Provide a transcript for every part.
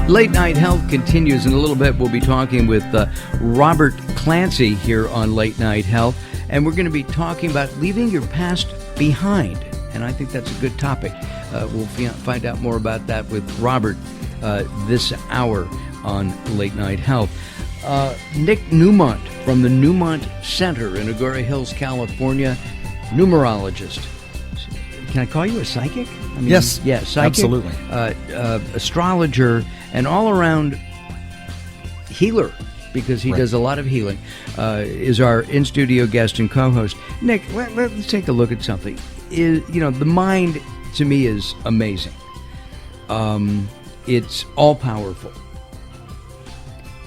Late Night Health continues. In a little bit, we'll be talking with Robert Clancy here on Late Night Health, and we're going to be talking about leaving your past behind, and I think that's a good topic. We'll find out more about that with Robert this hour on Late Night Health. Nick Newmont from the Newmont Center in Agoura Hills, California, numerologist. Can I call you a psychic? I mean, yes. Yeah, psychic. Absolutely. Astrologer and all-around healer, because he does a lot of healing, is our in-studio guest and co-host. Nick, let's take a look at something. The mind, to me, is amazing. It's all-powerful.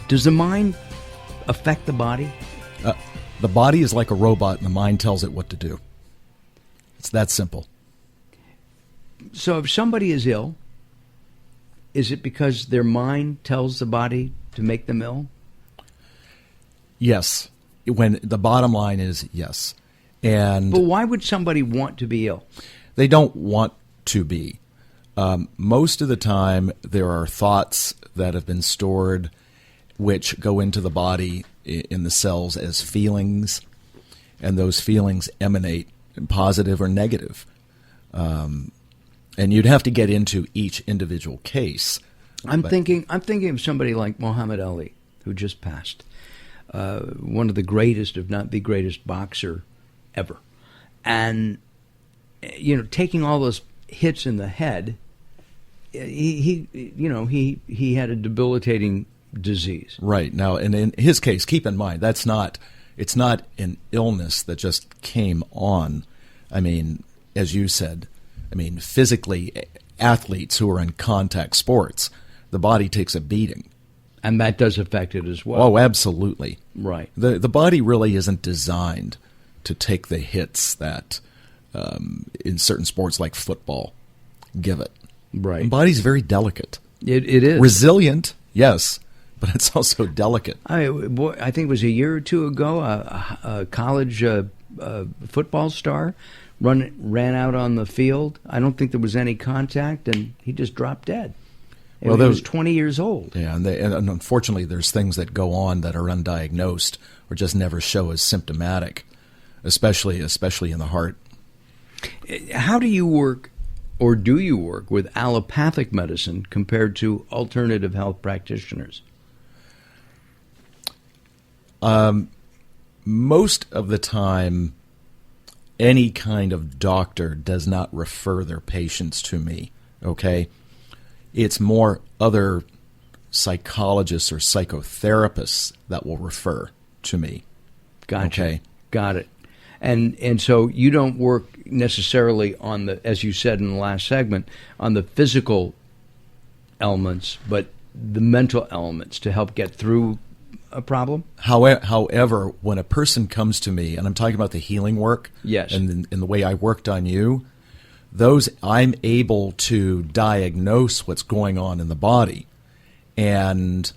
Does the mind affect the body? The body is like a robot, and the mind tells it what to do. It's that simple. So if somebody is ill, is it because their mind tells the body to make them ill? Yes. When the bottom line is yes. But why would somebody want to be ill? They don't want to be. Most of the time, there are thoughts that have been stored which go into the body in the cells as feelings, and those feelings emanate positive or negative. And you'd have to get into each individual case. I'm thinking of somebody like Muhammad Ali, who just passed. One of the greatest, if not the greatest boxer ever. And, taking all those hits in the head, he had a debilitating disease. Right. Now, and in his case, keep in mind, it's not an illness that just came on. I mean, as you said, physically, athletes who are in contact sports, the body takes a beating. And that does affect it as well. Oh, absolutely. Right. The body really isn't designed to take the hits that in certain sports like football give it. Right. The body's very delicate. It is. Resilient, yes, but it's also delicate. I think it was a year or two ago, a college football star ran out on the field. I don't think there was any contact, and he just dropped dead. He was 20 years old. Yeah, and unfortunately, there's things that go on that are undiagnosed or just never show as symptomatic, especially in the heart. How do you work, or do you work, with allopathic medicine compared to alternative health practitioners? Most of the time, any kind of doctor does not refer their patients to me, okay? It's more other psychologists or psychotherapists that will refer to me. Gotcha. Okay? Got it. And so you don't work necessarily on the, as you said in the last segment, on the physical elements, but the mental elements to help get through a problem? However, when a person comes to me, and I'm talking about the healing work, yes, and the way I worked on you, those I'm able to diagnose what's going on in the body. And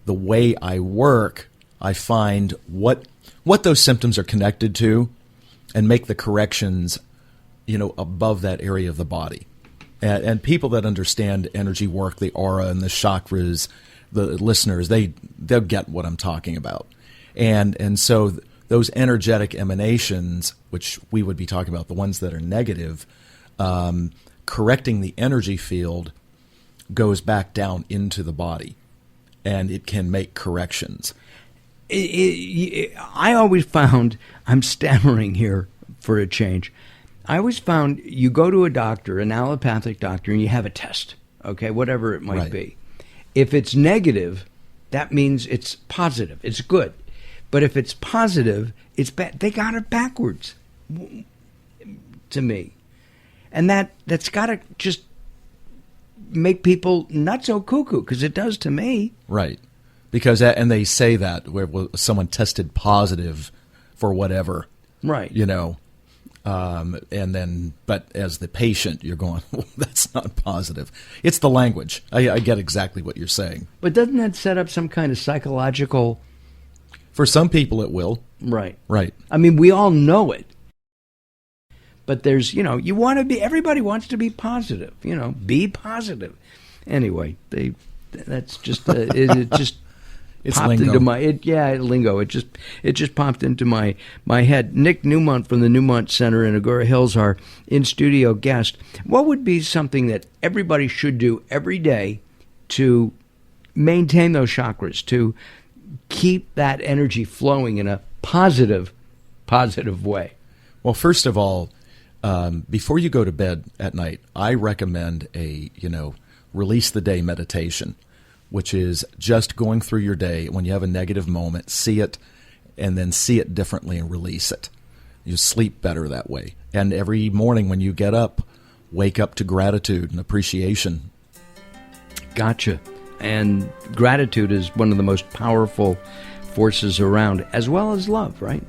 the way I work, I find what those symptoms are connected to and make the corrections, above that area of the body. And people that understand energy work, the aura and the chakras, the listeners, they'll get what I'm talking about. And so those energetic emanations, which we would be talking about, the ones that are negative, correcting the energy field goes back down into the body, and it can make corrections. I always found, I'm stammering here for a change, I always found you go to a doctor, an allopathic doctor, and you have a test, okay, whatever it might be. If it's negative, that means it's positive. It's good. But if it's positive, it's bad. They got it backwards, to me. And that's got to just make people not so cuckoo, because it does to me. Right. Because, and they say that where someone tested positive for whatever. Right. And then, but as the patient, you're going, well, that's not positive. It's the language. I get exactly what you're saying. But doesn't that set up some kind of psychological... For some people, it will. Right. Right. I mean, we all know it. But there's, you want to be, everybody wants to be positive, be positive. Anyway, That's just it just It's popped lingo. into my lingo. It just popped into my head. Nick Newmont from the Newmont Center in Agora Hills, our in studio guest. What would be something that everybody should do every day to maintain those chakras, to keep that energy flowing in a positive way? Well, first of all, before you go to bed at night, I recommend a release the day meditation, which is just going through your day. When you have a negative moment, see it, and then see it differently and release it. You sleep better that way. And every morning when you get up, wake up to gratitude and appreciation. Gotcha. And gratitude is one of the most powerful forces around, as well as love, right?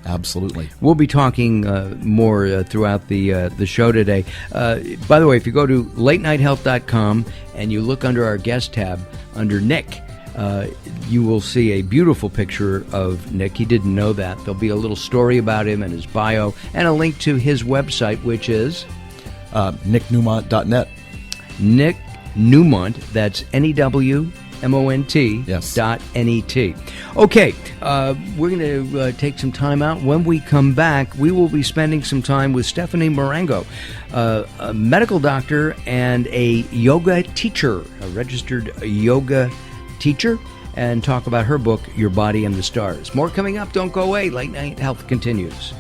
Absolutely. We'll be talking more throughout the show today. By the way, if you go to latenighthealth.com and you look under our guest tab, under Nick, you will see a beautiful picture of Nick. He didn't know that. There'll be a little story about him and his bio, and a link to his website, which is nicknewmont.net. Nick Newmont, that's NEWMONT Yes. .net. Okay, we're going to take some time out. When we come back, we will be spending some time with Stephanie Marengo, a medical doctor and a yoga teacher, a registered yoga teacher, and talk about her book, Your Body and the Stars. More coming up. Don't go away. Late Night Health continues.